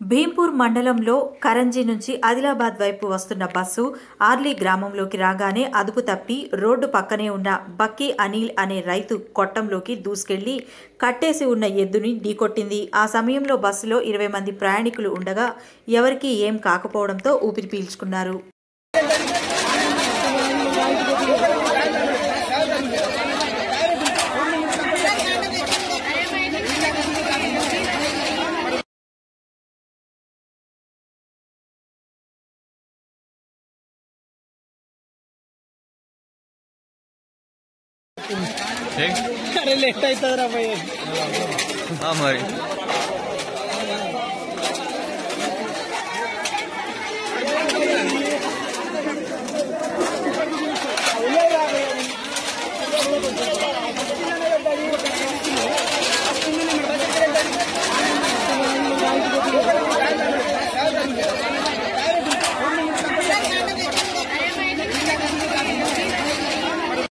భీంపూర్ మండలంలో కరంజీ నుంచి ఆదిలాబాద్ వైపు వస్తున్న బస్సు ఆర్లీ గ్రామంలోకి రాగానే అదుపు తప్పి రోడ్డు పక్కనే ఉన్న బక్కీ అనిల్ అనే రైతు కొట్టంలోకి దూసుకెళ్లి కట్టేసి ఉన్న ఎద్దుని ఢీకొట్టింది. ఆ సమయంలో బస్సులో 20 మంది ప్రయాణికులు ఉండగా ఎవరికీ ఏం కాకపోవడంతో ఊపిరి పీల్చుకున్నారు. अरे लेट అవుతదరా భయ్. మరి